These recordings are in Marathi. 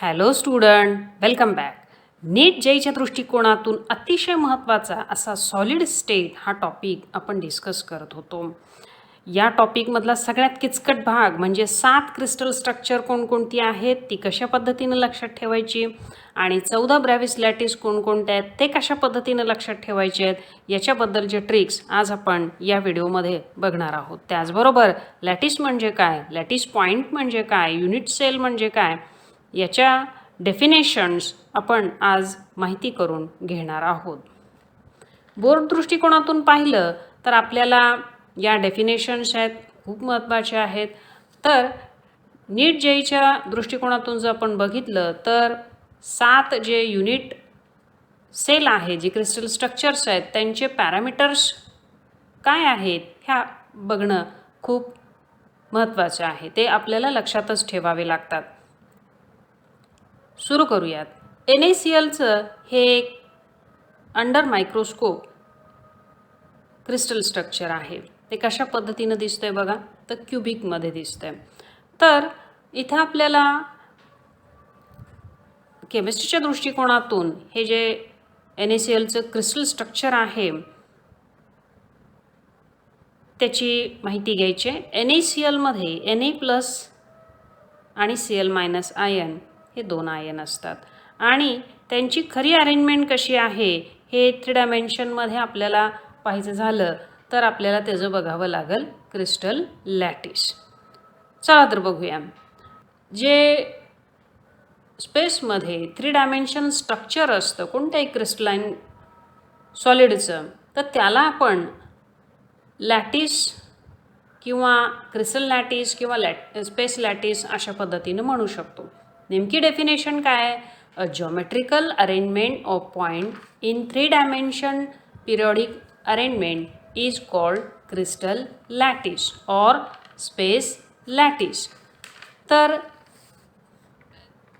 Hello student, welcome back. NEET जेईच्या दृष्टिकोनातून अतिशय महत्त्वाचा असा सॉलिड स्टेट हा टॉपिक आपण डिस्कस करत होतो. या टॉपिकमधला सगळ्यात किचकट भाग म्हणजे 7 क्रिस्टल स्ट्रक्चर कोणकोणती आहेत, ती कशा पद्धतीनं लक्षात ठेवायची आणि 14 ब्रॅव्हिस लॅटिस कोणकोणत्या आहेत, ते कशा पद्धतीनं लक्षात ठेवायचे आहेत, याच्याबद्दलचे ट्रिक्स आज आपण या व्हिडिओमध्ये बघणार आहोत. त्याचबरोबर लॅटिस म्हणजे काय, लॅटिस पॉईंट म्हणजे काय, युनिट सेल म्हणजे काय, याच्या डेफिनेशन्स आपण आज माहिती करून घेणार आहोत. बोर्ड दृष्टिकोनातून पाहिलं तर आपल्याला या डेफिनेशन्स आहेत खूप महत्त्वाचे आहेत. तर नीट जेईच्या दृष्टिकोनातून जर आपण बघितलं तर 7 जे युनिट सेल आहे, जे क्रिस्टल स्ट्रक्चर्स आहेत, त्यांचे पॅरामीटर्स काय आहेत ह्या बघणं खूप महत्त्वाचं आहे. ते आपल्याला लक्षातच ठेवावे लागतात. सुरू करूयात. NaClचं हे एक अंडर मायक्रोस्कोप क्रिस्टल स्ट्रक्चर आहे. ते कशा पद्धतीनं दिसतंय बघा, तर क्युबिकमध्ये दिसतंय. तर इथं आपल्याला केमिस्ट्रीच्या दृष्टिकोनातून हे जे NaClचं क्रिस्टल स्ट्रक्चर आहे त्याची माहिती घ्यायची. NaClमध्ये Na+ आणि Cl- आयन हे 2 आयन असतात आणि त्यांची खरी अरेंजमेंट कशी आहे हे 3 डायमेन्शनमध्ये आपल्याला पाहायचं झालं तर आपल्याला त्याचं बघावं लागेल क्रिस्टल लॅटिस. चला तर बघूया. जे स्पेसमध्ये 3 डायमेन्शन स्ट्रक्चर असतं कोणत्याही क्रिस्टलाइन सॉलिडचं, तर त्याला आपण लॅटिस किंवा क्रिस्टल लॅटिस किंवा स्पेस लॅटिस अशा पद्धतीनं म्हणू शकतो. नेमकी डेफिनेशन काय आहे? A geometrical arrangement of point in 3 dimension periodic arrangement is called crystal lattice or space lattice. तर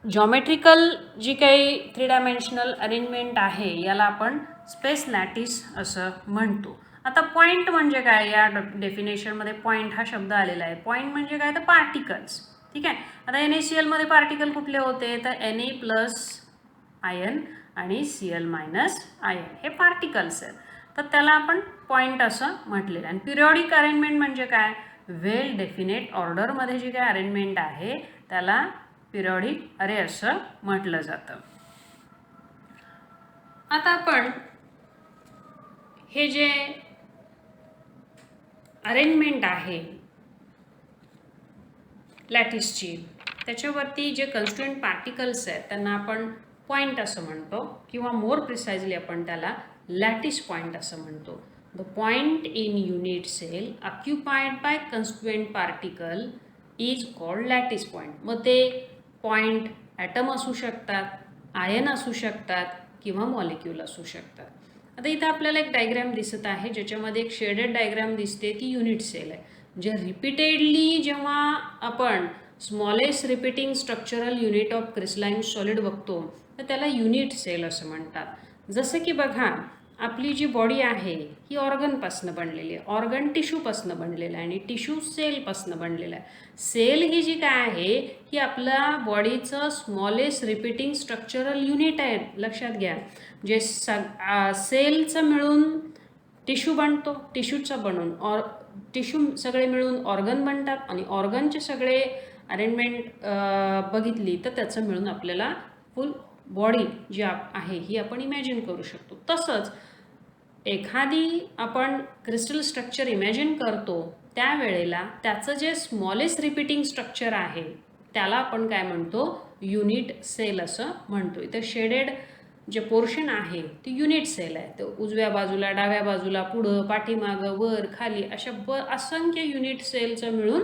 ज्योमेट्रिकल जी काही 3 डायमेन्शनल अरेंजमेंट आहे याला आपण स्पेस लॅटिस असं म्हणतो. आता पॉईंट म्हणजे काय, या डेफिनेशनमध्ये पॉईंट हा शब्द आलेला आहे. पॉईंट म्हणजे काय, तर पार्टिकल्स. ठीक आहे. आता NaClमध्ये पार्टिकल कुठले होते, तर Na+ आयन आणि Cl- आयन हे पार्टिकल्स आहेत. तर त्याला आपण पॉईंट असं म्हटलेलं आहे. आणि पिरियॉडिक अरेंजमेंट म्हणजे काय, वेल डेफिनेट ऑर्डरमध्ये जी काय अरेंजमेंट आहे त्याला पिरियॉडिक अरे असं म्हटलं जातं. आता आपण हे जे अरेंजमेंट आहे लॅटिसची, त्याच्यावरती जे कन्स्टिट्युएंट पार्टिकल्स आहेत त्यांना आपण पॉईंट असं म्हणतो किंवा मोर प्रिसाइजली आपण त्याला लॅटिस पॉईंट असं म्हणतो. The point in unit cell occupied by constituent particle is called lattice point. मग ते पॉईंट ॲटम असू शकतात, आयन असू शकतात किंवा मॉलिक्यूल असू शकतात. आता इथं आपल्याला एक डायग्रॅम दिसत आहे ज्याच्यामध्ये एक शेडेड डायग्रॅम दिसते, ती युनिट सेल आहे. जे रिपीटेडली जेव्हा आपण smallest repeating structural unit of crystalline solid बघतो तर त्याला युनिट सेल असं म्हणतात. जसं की बघा, आपली जी बॉडी आहे ही ऑर्गनपासनं बनलेली आहे, ऑर्गन टिश्यूपासनं बनलेलं आहे आणि टिश्यू सेलपासनं बनलेलं आहे. सेल ही जी काय आहे ही आपल्या बॉडीचं स्मॉलेस्ट रिपीटिंग स्ट्रक्चरल युनिट आहे. लक्षात घ्या, जे सेलचं मिळून टिश्यू बनतो, टिश्यूचं बनून टिश्यू सगळे मिळून ऑर्गन बनतात आणि ऑर्गनचे सगळे अरेंजमेंट बघितली तर त्याचं मिळून आपल्याला फुल बॉडी जी आहे ही आपण इमॅजिन करू शकतो. तसंच एखादी आपण क्रिस्टल स्ट्रक्चर इमॅजिन करतो त्यावेळेला त्याचं जे स्मॉलेस्ट रिपीटिंग स्ट्रक्चर आहे त्याला आपण काय म्हणतो, युनिट सेल असं म्हणतो. इथं शेडेड जे पोर्शन आहे ते युनिट सेल आहे. तर उजव्या बाजूला, डाव्या बाजूला, पुढं, पाठीमागं, वर, खाली अशा असंख्य युनिट सेलचं मिळून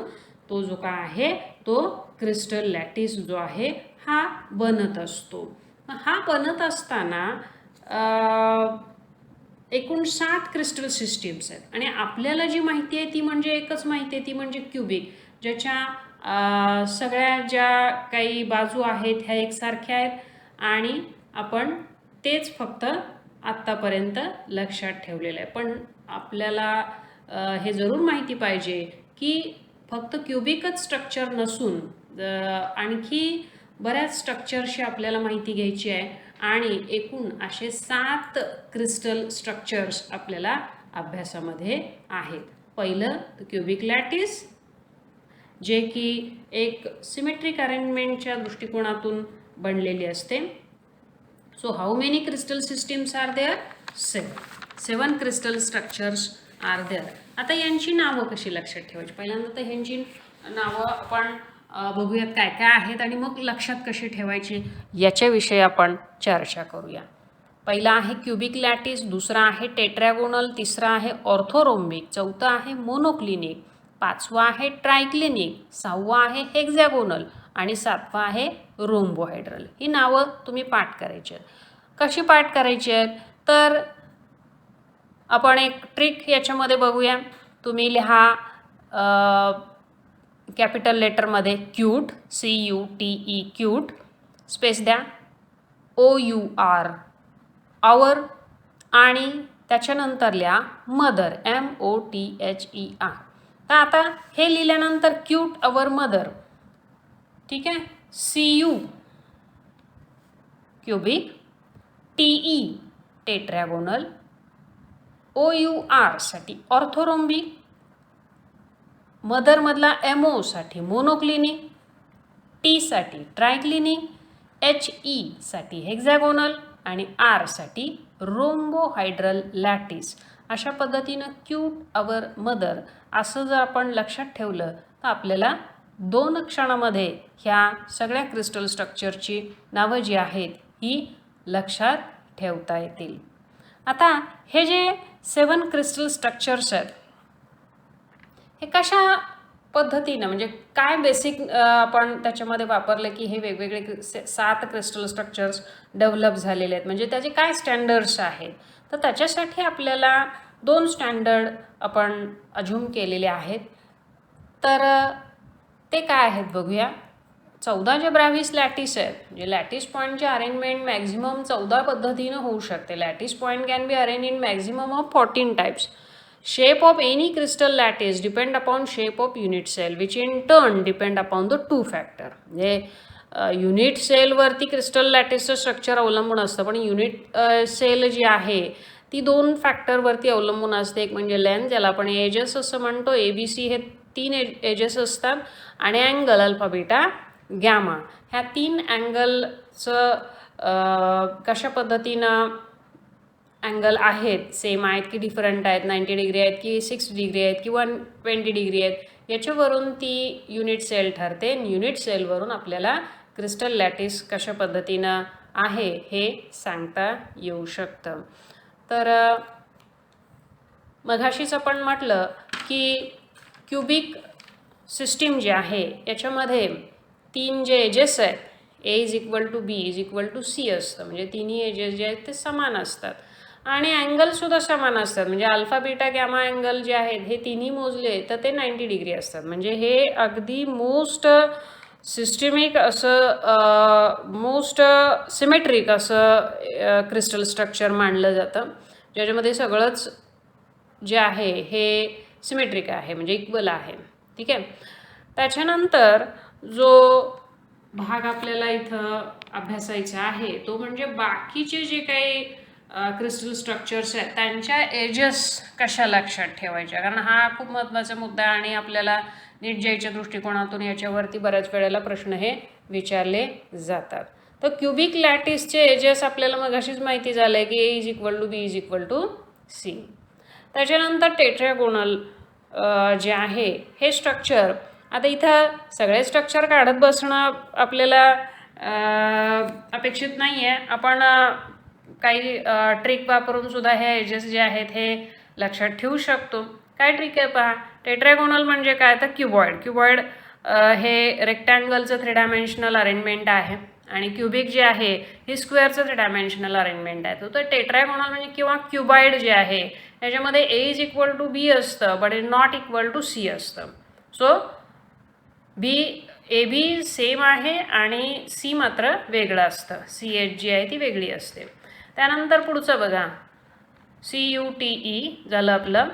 तो जो काय आहे तो क्रिस्टल लॅटिस जो आहे हा बनत असतो. हा बनत असताना एकूण 7 क्रिस्टल सिस्टीम्स आहेत आणि आपल्याला जी माहिती आहे ती म्हणजे एकच माहिती आहे, ती म्हणजे क्युबिक, ज्याच्या सगळ्या ज्या काही बाजू आहेत ह्या एकसारख्या आहेत आणि आपण तेच फक्त आत्तापर्यंत लक्षात ठेवलेलं आहे. पण आपल्याला हे जरूर माहिती पाहिजे की फक्त क्युबिकच स्ट्रक्चर नसून आणखी बऱ्याच स्ट्रक्चरशी आपल्याला माहिती घ्यायची आहे आणि एकूण असे 7 क्रिस्टल स्ट्रक्चर्स आपल्याला अभ्यासामध्ये आहेत. पहिलं क्युबिक लॅटिस, जे की एक सिमेट्रिक अरेंजमेंटच्या दृष्टिकोनातून बनलेली असते. So how many crystal systems are there? 7 crystal structures are there. आता यांची नावं कशी लक्षात ठेवायची? पहिल्यांदा तर ह्यांची नावं आपण बघूयात काय काय आहेत आणि मग लक्षात कशी ठेवायची याच्याविषयी आपण चर्चा करूया. पहिला आहे क्युबिक लॅटिस, दुसरा आहे टेट्रॅगोनल, तिसरा आहे ऑर्थोरोम्बिक, चौथा आहे मोनोक्लिनिक, पाचवा आहे ट्रायक्लिनिक, सहावा आहे हेक्झॅगोनल आणि सातवा आहे रोम्बोहायड्रल. ही नावं तुम्ही पाठ करायची आहेत. कशी पाठ करायची आहेत तर आपण एक ट्रिक याच्यामध्ये बघूया. तुम्ही लिहा कॅपिटल लेटरमध्ये क्यूट, CUTE क्यूट, स्पेस द्या, OUR आवर आणि त्याच्यानंतर लिहा मदर, MOTHER. तर आता हे लिहिल्यानंतर क्यूट अवर मदर, ठीक आहे, CU cubic, TE tetragonal, OUR साठी ऑर्थोरोम्बिक, मदरमधला MO साठी मोनोक्लिनिक, T साठी ट्रायक्लिनिक, HE साठी हेक्झॅगोनल आणि R साठी रोम्बोहायड्रल लॅटिस. अशा पद्धतीनं क्यूट अवर मदर असं जर आपण लक्षात ठेवलं तर आपल्याला 2 क्षणामध्ये ह्या सगळ्या क्रिस्टल स्ट्रक्चरची नावं जी आहेत ही लक्षात ठेवता येतील. आता हे जे 7 क्रिस्टल स्ट्रक्चर्स आहेत हे कशा पद्धतीनं म्हणजे काय बेसिक आपण त्याच्यामध्ये वापरलं की हे वेगवेगळे 7 क्रिस्टल स्ट्रक्चर्स डेव्हलप झालेले आहेत, म्हणजे त्याचे काय स्टँडर्ड्स आहेत. तर त्याच्यासाठी आपल्याला 2 स्टँडर्ड आपण अज्यूम केलेले आहेत. तर ते काय आहेत बघूया. 14 जे ब्राव्हिस लॅटिस आहेत, म्हणजे लॅटिस पॉईंटचे अरेंजमेंट मॅक्झिमम 14 पद्धतीनं होऊ शकते. Lattice point can be arrange in maximum of 14 types. Shape of any crystal lattice depend upon shape of unit cell, which in turn depend upon the 2 factor. म्हणजे युनिट सेलवरती क्रिस्टल लॅटिसचं स्ट्रक्चर अवलंबून असतं, पण युनिट सेल जी आहे ती 2 फॅक्टरवरती अवलंबून असते. एक म्हणजे लेंथ, ज्याला आपण एजेस असं म्हणतो, ABC हे 3 एजेस असतात, आणि अँगल अल्फा बीटा गॅमा. ह्या 3 अँगलचं कशा पद्धतीनं अँगल आहेत, सेम आहेत की डिफरंट आहेत, 90 डिग्री आहेत की 6 डिग्री आहेत किंवा 20 डिग्री आहेत, याच्यावरून ती युनिट सेल ठरते. युनिट सेलवरून आपल्याला क्रिस्टल लॅटिस कशा पद्धतीनं आहे हे सांगता येऊ शकतं. तर मघाशीच आपण म्हटलं की क्युबिक सिस्टीम जे आहे याच्यामध्ये 3 जे एजेस आहेत, A=B=C असतं, म्हणजे तिन्ही एजेस जे आहेत ते समान असतात आणि अँगलसुद्धा समान असतात. म्हणजे अल्फा बीटा गॅमा अँगल जे आहेत हे तिन्ही मोजले तर ते 90 डिग्री असतात. म्हणजे हे अगदी मोस्ट सिस्टमिक असं मोस्ट सिमेट्रिक असं क्रिस्टल स्ट्रक्चर मानलं जातं, ज्याच्यामध्ये सगळंच जे आहे हे सिमेट्रिक आहे, म्हणजे इक्वल आहे. ठीक आहे. त्याच्यानंतर जो भाग आपल्याला इथं अभ्यासायचा आहे तो म्हणजे बाकीचे जे काही क्रिस्टल स्ट्रक्चर्स आहेत त्यांच्या एजेस कशा लक्षात ठेवायच्या, कारण हा खूप महत्त्वाचा मुद्दा आहे आणि आपल्याला नीट जायच्या दृष्टिकोनातून याच्यावरती बऱ्याच वेळेला प्रश्न हे विचारले जातात. तर क्युबिक लॅटिसचे एजेस आपल्याला मगाशीच माहिती झालं आहे की A=B=C. त्याच्यानंतर टेट्रॅगोनल जे आहे हे स्ट्रक्चर, आता इथं सगळे स्ट्रक्चर काढत बसणं आपल्याला अपेक्षित नाही आहे. आपण काही ट्रिक वापरून सुद्धा हे एजेस जे आहेत हे लक्षात ठेवू शकतो. काय ट्रिक आहे पहा. टेट्रॅगोनल म्हणजे काय तर क्युबॉइड हे रेक्टँगलचं 3 डायमेन्शनल अरेंजमेंट आहे आणि क्युबिक जे आहे हे स्क्वेअरचं 3 डायमेन्शनल अरेंजमेंट आहे. तर टेट्रॅगोनल म्हणजे किंवा क्युबॉइड जे आहे त्याच्यामध्ये A=B असतं बट A=C असतं. सो AB सेम आहे आणि C मात्र वेगळं असतं. CH जी आहे ती वेगळी असते. त्यानंतर पुढचं बघा, CUTE झालं आपलं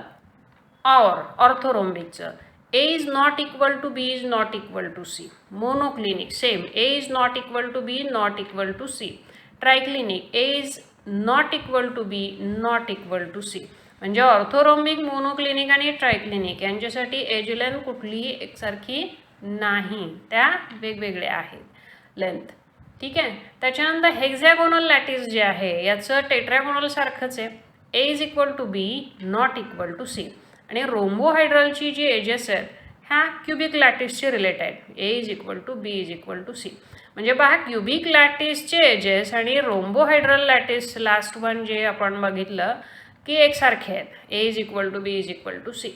ऑर्थोरोम्बिकचं. A is not equal to B is not equal to C. Monoclinic, same. A is not equal to B, not equal to C. Triclinic, A is not equal to B, not equal to C. म्हणजे ऑर्थोरोम्बिक, मोनोक्लिनिक आणि ट्रायक्लिनिक यांच्यासाठी एज लेंथ कुठलीही एकसारखी नाही, त्या वेगवेगळ्या आहेत लेंथ. ठीक आहे. त्याच्यानंतर हेक्झॅगोनल लॅटिस जे आहे याचं टेट्रागोनल सारखंच आहे. A is equal to b, not equal to c. आणि रोम्बोहायड्रलची जी एजेस आहेत ह्या क्युबिक लॅटिसचे रिलेट आहेत. A is equal to b is equal to c. म्हणजे पहा, क्युबिक लॅटिसचे एजेस आणि रोम्बोहायड्रल लॅटिस लास्ट वन जे आपण बघितलं की एकसारखे आहेत. A is equal to b is equal to c.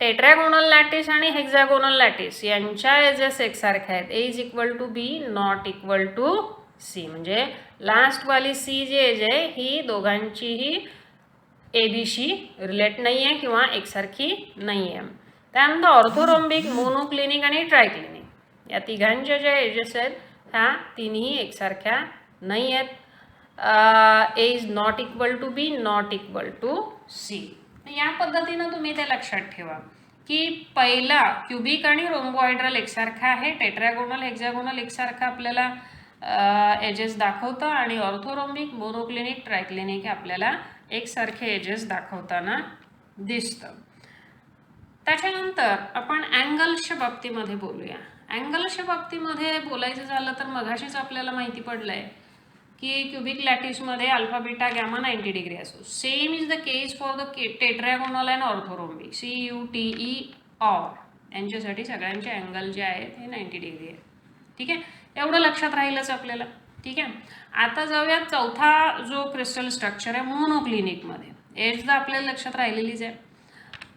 Tetragonal lattice आणि हेक्झॅगोनल लॅटिस यांच्या एजेस एकसारख्या आहेत. A is equal to b, not equal to c. म्हणजे लास्टवाली सी जी एज आहे ही दोघांचीही ए बीशी रिलेट नाही आहे किंवा एकसारखी नाही आहे. त्यानंतर ऑर्थोरोम्बिक, मोनोक्लिनिक आणि ट्रायक्लिनिक या तिघांच्या ज्या एजेस आहेत ह्या तिन्ही एकसारख्या नाही आहेत. A is not equal to b, not equal to c. या पद्धतीनं तुम्ही ते लक्षात ठेवा की पहिला क्युबिक आणि रोम्बोहायड्रल एकसारखा आहे, टेट्रागोनल हेक्झॅगोनल एकसारखा आपल्याला एजेस दाखवतं आणि ऑर्थोरोम्बिक, मोनोक्लिनिक, ट्रायक्लिनिक हे आपल्याला एकसारखे एजेस दाखवताना दिसतं. त्याच्यानंतर आपण अँगल्सच्या बाबतीमध्ये बोलूया. अँगल्सच्या बाबतीमध्ये बोलायचं झालं तर मघाशीच आपल्याला माहिती पडलं आहे की क्युबिक लॅटिसमध्ये अल्फा बीटा गॅमा 90 डिग्री असतो. Same is the case for the tetragonal and orthorhombic. CUTE or यांच्यासाठी सगळ्यांचे अँगल जे आहेत हे 90 डिग्री आहेत. ठीक आहे, एवढं लक्षात राहीलच आपल्याला. ठीक आहे. आता जाऊया चौथा जो क्रिस्टल स्ट्रक्चर आहे मोनोक्लिनिकमध्ये. एज तर आपल्याला लक्षात राहिलेलीच आहे,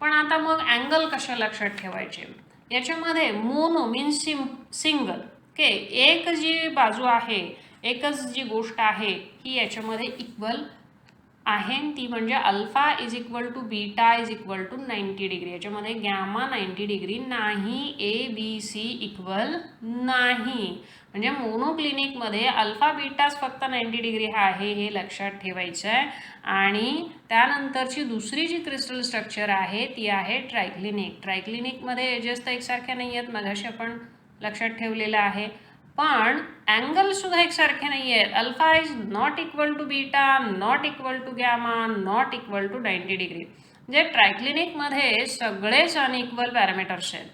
पण आता मग अँगल कशा लक्षात ठेवायचे. याच्यामध्ये मोनो मीन्स सिंगल. ओके, एक जी बाजू आहे, एकच जी गोष्ट आहे ही याच्यामध्ये इक्वल आहे, ती म्हणजे alpha is equal to beta is equal to 90 degree. याच्यामध्ये गॅमा 90 डिग्री नाही, ABC इक्वल नाही. म्हणजे मोनोक्लिनिकमध्ये अल्फा बीटाच फक्त 90 डिग्री हा आहे हे लक्षात ठेवायचं आहे. आणि त्यानंतरची दुसरी जी क्रिस्टल स्ट्रक्चर आहे ती आहे ट्रायक्लिनिक. ट्रायक्लिनिकमध्ये एजेस तर एकसारख्या नाही आहेत, मगाशी आपण लक्षात ठेवलेलं आहे, पण अँगलसुद्धा एकसारखे नाही आहेत. Alpha is not equal to beta, not equal to gamma, not equal to 90 degree. म्हणजे ट्रायक्लिनिकमध्ये सगळेच अनइक्वल पॅरामीटर्स आहेत.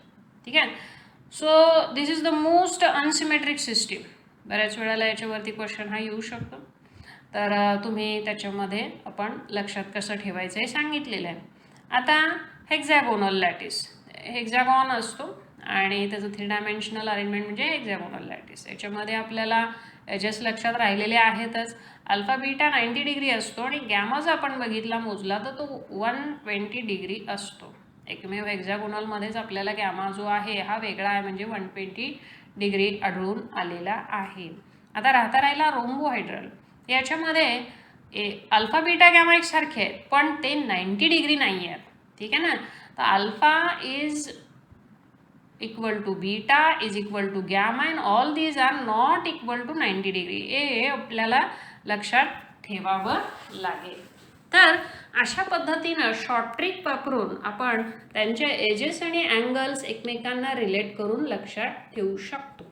ठीक आहे. So this is the most unsymmetric system. बऱ्याच वेळेला याच्यावरती क्वेश्चन हा येऊ शकतो, तर तुम्ही त्याच्यामध्ये आपण लक्षात कसं ठेवायचं हे सांगितलेलं आहे. आता हेक्झॅगोनल लॅटिस, हेक्झॅगॉन असतो आणि त्याचं 3 डायमेन्शनल अरेंजमेंट म्हणजे हेक्झॅगोनल लॅटिस. याच्यामध्ये आपल्याला एजेस लक्षात राहिलेले आहेतच. अल्फा बीटा 90 डिग्री असतो आणि गॅमा जर आपण बघितला मोजला तर तो 120 डिग्री असतो. एकमेव हेक्झॅगोनलमध्येच आपल्याला गॅमा जो आहे हा वेगळा आहे, म्हणजे 120 डिग्री आढळून आलेला आहे. आता राहिला रोम्बोहायड्रल. याच्यामध्ये अल्फा बीटा गॅमा एकसारखे आहेत, पण ते 90 डिग्री नाही आहेत. ठीक आहे ना. तर alpha is equal to beta is equal to gamma and all these are not equal to 90 degree. हे आपल्याला लक्षात ठेवावं लागेल. तर अशा पद्धतीनं शॉर्ट ट्रिक वापरून आपण त्यांच्या एजेस आणि अँगल्स एकमेकांना रिलेट करून लक्षात ठेवू शकतो.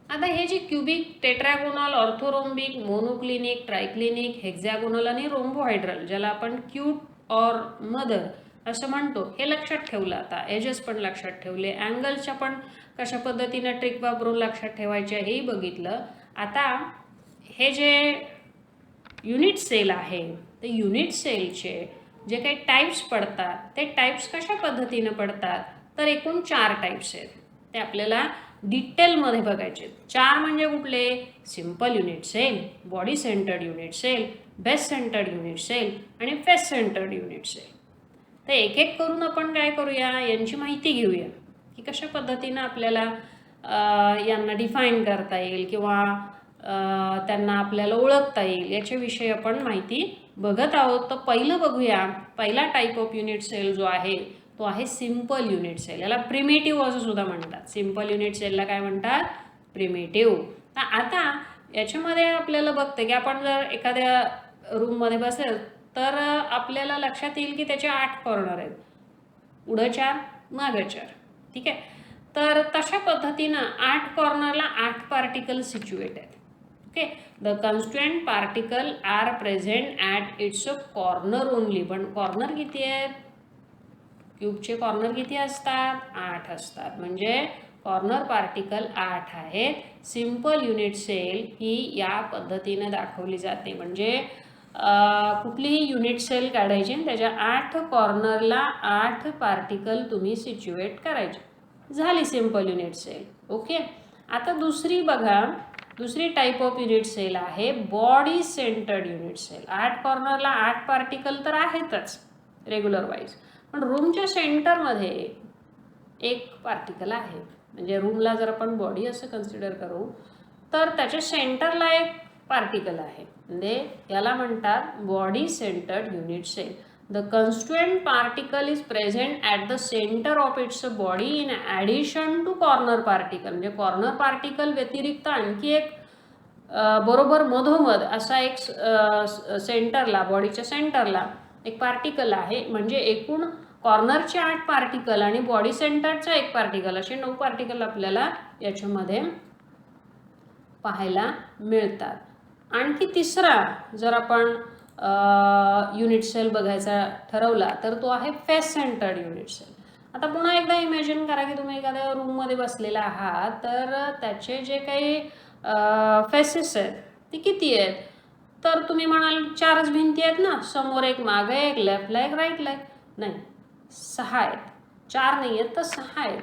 आता हे जे cubic, tetragonal, orthorhombic, monoclinic, triclinic, hexagonal आणि रोम्बोहायड्रल ज्याला आपण क्यूट ऑर मदर असं म्हणतो हे लक्षात ठेवलं. आता एजेस पण लक्षात ठेवले, अँगल्सच्या पण कशा पद्धतीनं ट्रिक वापरून लक्षात ठेवायचे हेही बघितलं. आता हे जे युनिट सेल आहे ते युनिट सेलचे जे काही टाईप्स पडतात ते टाईप्स कशा पद्धतीनं पडतात, तर एकूण 4 टाईप्स आहेत. ते आपल्याला डिटेलमध्ये बघायचे. 4 म्हणजे कुठले. Simple unit cell, body centred unit cell, base centred unit cell आणि फेस सेंटर्ड युनिट सेल. तर एक एक करून आपण काय करूया, यांची माहिती घेऊया की कशा पद्धतीनं आपल्याला यांना डिफाईन करता येईल किंवा त्यांना आपल्याला ओळखता येईल याच्याविषयी आपण माहिती बघत आहोत. तर पहिलं बघूया. पहिला टाईप ऑफ युनिट सेल जो आहे तो आहे सिम्पल युनिट सेल. याला प्रिमेटिव्ह असं सुद्धा म्हणतात. सिम्पल युनिट सेलला काय म्हणतात, प्रिमेटिव्ह. तर आता याच्यामध्ये आपल्याला बघते की आपण जर एखाद्या रूममध्ये बसेल तर आपल्याला लक्षात येईल की त्याचे 8 कॉर्नर आहेत. पुढं 4 मागं 4. ठीक आहे. तर तशा पद्धतीनं 8 कॉर्नरला 8 पार्टिकल सिच्युएट आहेत. Okay. The constituent particle are present at its corner only. पण कॉर्नर किती आहेत? क्यूबचे कॉर्नर किती असतात? 8 असतात. म्हणजे कॉर्नर पार्टिकल 8 आहेत. सिंपल युनिट सेल ही या पद्धतीने दाखवली जाते. म्हणजे कुठलीही युनिट सेल काढायची आणि त्याच्या 8 कॉर्नरला 8 पार्टिकल तुम्ही सिच्युएट करायचे. झाली सिंपल युनिट सेल. ओके. आता दुसरी बघा, दुसरी टाईप ऑफ युनिट सेल आहे बॉडी सेंटर्ड युनिट सेल. 8 कॉर्नरला 8 पार्टिकल तर आहेतच रेग्युलर वाईज, पण रूमच्या सेंटरमध्ये एक पार्टिकल आहे. म्हणजे रूमला जर आपण बॉडी असं कन्सिडर करू तर त्याच्या सेंटरला एक पार्टिकल आहे. म्हणजे याला म्हणतात body centred unit cell. The constituent particle is present at the centre of its body in addition to corner particle. म्हणजे कॉर्नर पार्टिकल व्यतिरिक्त आणखी एक बरोबर मधोमध असा एक सेंटरला, बॉडीच्या सेंटरला एक पार्टिकल आहे. म्हणजे एकूण कॉर्नरचे 8 पार्टिकल आणि बॉडी सेंटरचा एक पार्टिकल, असे 9 पार्टिकल आपल्याला याच्यामध्ये पाहायला मिळतात. आणखी तिसरा जर आपण युनिट सेल बघायचा ठरवला तर तो आहे फेस सेंटर्ड युनिट सेल. आता पुन्हा एकदा इमॅजिन करा की तुम्ही एखाद्या रूममध्ये बसलेला आहात, तर त्याचे जे काही फेसेस आहेत ते किती आहेत? तर तुम्ही म्हणाल 4च भिंती आहेत ना, समोर एक, मागे एक, लेफ्टला एक, राईटला एक. नाही, 6 आहेत. 4 नाही आहेत तर 6 आहेत,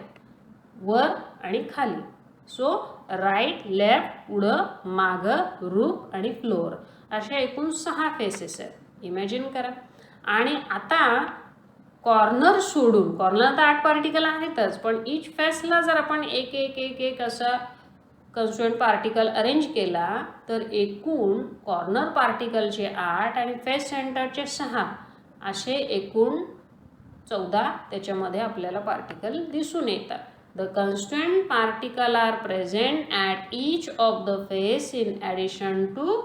वर आणि खाली. सो राईट, लेफ्ट, पुढं, मागं, रूफ आणि फ्लोअर अशा एकूण 6 फेसेस आहेत. इमॅजिन करा. आणि आता कॉर्नर सोडून, कॉर्नर तर 8 पार्टिकल आहेतच, पण इच फेसला जर आपण एक एक एक एक असा कॉन्स्टिट्युएंट पार्टिकल अरेंज केला तर एकूण कॉर्नर पार्टिकलचे 8 आणि फेस सेंटरचे 6 असे एकूण 14 त्याच्यामध्ये आपल्याला पार्टिकल दिसून येतात. The constituent particle are present at each of the face in addition to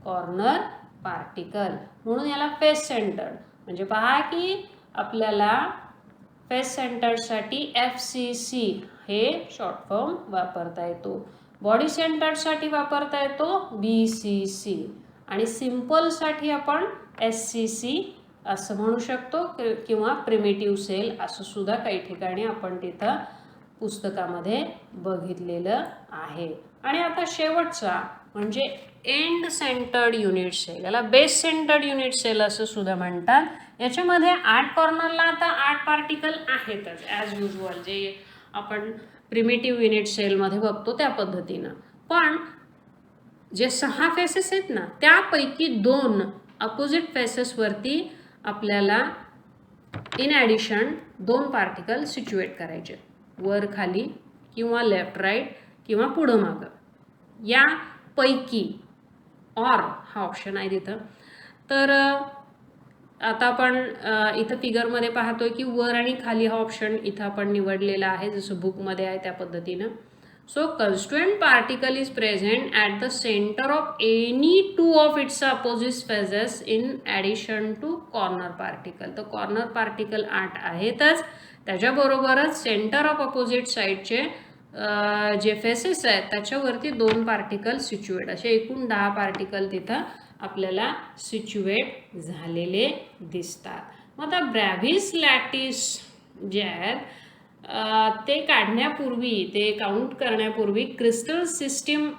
corner particle. म्हणून याला फेस सेंटर्ड. म्हणजे पहा की आपल्याला फेस सेंटरसाठी FCC हे शॉर्ट फॉर्म वापरता येतो. बॉडी सेंटरसाठी वापरता येतो BCC आणि सिंपलसाठी आपण SCC असं म्हणू शकतो किंवा प्रिमिटिव्ह सेल असं सुद्धा काही ठिकाणी आपण तिथं पुस्तकामध्ये बघितलेलं आहे. आणि आता शेवटचा म्हणजे एंड सेंटर्ड युनिट सेल, याला बेस सेंटर्ड युनिट सेल असं सुद्धा म्हणतात. याच्यामध्ये 8 कॉर्नरला आता 8 पार्टिकल आहेतच ॲज युजल, जे आपण प्रिमिटिव्ह युनिट सेलमध्ये बघतो त्या पद्धतीनं. पण जे 6 फेसेस आहेत ना, त्यापैकी 2 अपोजिट फेसेसवरती आपल्याला इन ॲडिशन 2 पार्टिकल सिच्युएट करायचे, वर खाली किंवा लेफ्ट राईट किंवा पुढं मागं. यापैकी ऑर हा ऑप्शन आहे तिथं. तर आता आपण इथं फिगरमध्ये पाहतोय की वर आणि खाली हा ऑप्शन इथं आपण निवडलेला आहे, जसं बुकमध्ये आहे त्या पद्धतीनं. So constituent particle is present at the centre of any 2 of its opposite faces in addition to corner particle. तर कॉर्नर पार्टिकल 8 आहेतच, त्याच्याबरोबरच सेंटर ऑफ अपोजिट साईडचे जे फेसेस आहेत त्याच्यावरती 2 पार्टिकल सिच्युएट, असे एकूण 10 पार्टिकल तिथं आपल्याला सिच्युएट झालेले दिसतात. मग आता ब्रॅव्हिस लॅटिस जे आहेत ते काढण्यापूर्वी, ते काउंट करण्यापूर्वी क्रिस्टल सिस्टीम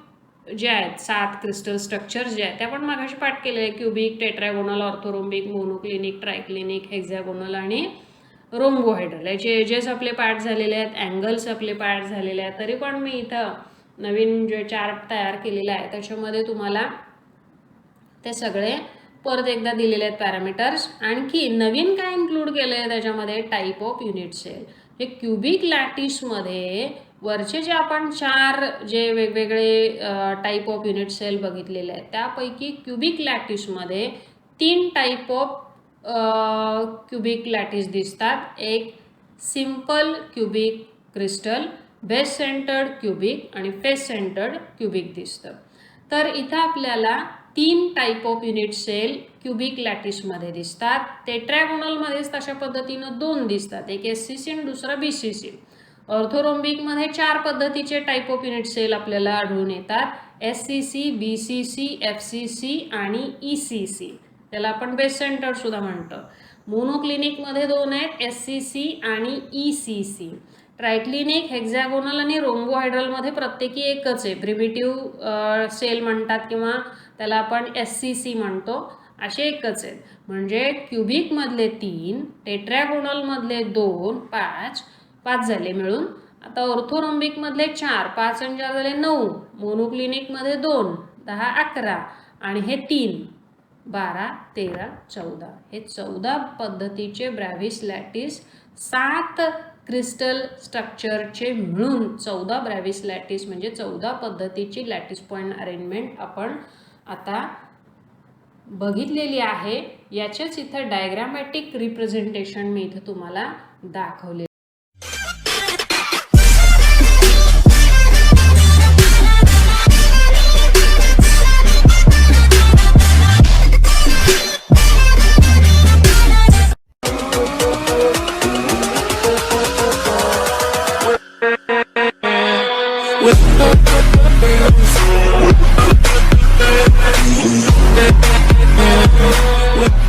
जे आहेत, 7 क्रिस्टल स्ट्रक्चर्स जे आहेत ते आपण मागाशी पाठ केले आहे. Cubic, tetragonal, orthorhombic, monoclinic, triclinic, hexagonal आणि रोम्बोहायड्रल. याचे एजेस आपले पाठ झालेले आहेत, अँगल्स आपले पाठ झालेले आहेत. तरी पण मी इथं नवीन जे चार्ट तयार केलेला आहे त्याच्यामध्ये तुम्हाला ते सगळे परत एकदा दिलेले आहेत पॅरामीटर्स. आणखी नवीन काय इन्क्लूड केलं आहे त्याच्यामध्ये, टाईप ऑफ युनिट सेल. हे क्युबिक लॅटिसमध्ये वरचे जे आपण 4 जे वेगवेगळे टाईप ऑफ युनिट सेल बघितलेले आहेत त्यापैकी क्युबिक लॅटिसमध्ये 3 टाईप ऑफ क्युबिक लॅटिस दिसतात. एक simple cubic crystal, base centred cubic आणि फेस सेंटर्ड क्युबिक दिसतं. तर इथं आपल्याला 3 type of unit cell cubic लॅटिसमध्ये दिसतात. टेट्रॅगोनलमध्येच तशा पद्धतीनं 2 दिसतात, एक SCC आणि दुसरा BCC. ऑर्थोरोम्बिकमध्ये 4 पद्धतीचे टाईप ऑफ युनिट सेल आपल्याला आढळून येतात, SCC, BCC, FCC आणि ECC. त्याला आपण बेस सेंटर सुद्धा म्हणतो. मोनोक्लिनिकमध्ये 2 आहेत, SCC आणि ECC. ट्रायक्लिनिक, हेक्झॅगोनल आणि रोम्बोहायड्रलमध्ये प्रत्येकी एकच आहे, प्रिमिटिव्ह सेल म्हणतात किंवा त्याला आपण SCC म्हणतो, असे एकच आहेत. म्हणजे क्युबिकमधले 3, टेट्रॅगोनलमधले 2, 5 झाले मिळून. आता ऑर्थोरोम्बिकमधले 4, 5 आणि 4 झाले 9, मोनोक्लिनिकमध्ये 2, 10, 11 आणि हे 3, 12, 13, 14. हे 14 पद्धतीचे ब्रॅव्हिस लॅटिस, 7 क्रिस्टल स्ट्रक्चरचे मिळून 14 ब्रॅव्हिस लॅटिस म्हणजे 14 पद्धतीची लॅटिस पॉईंट अरेंजमेंट आपण आता बघितलेली आहे. याच्याच इथं डायग्रामॅटिक रिप्रेझेंटेशन मी इथं तुम्हाला दाखवले. with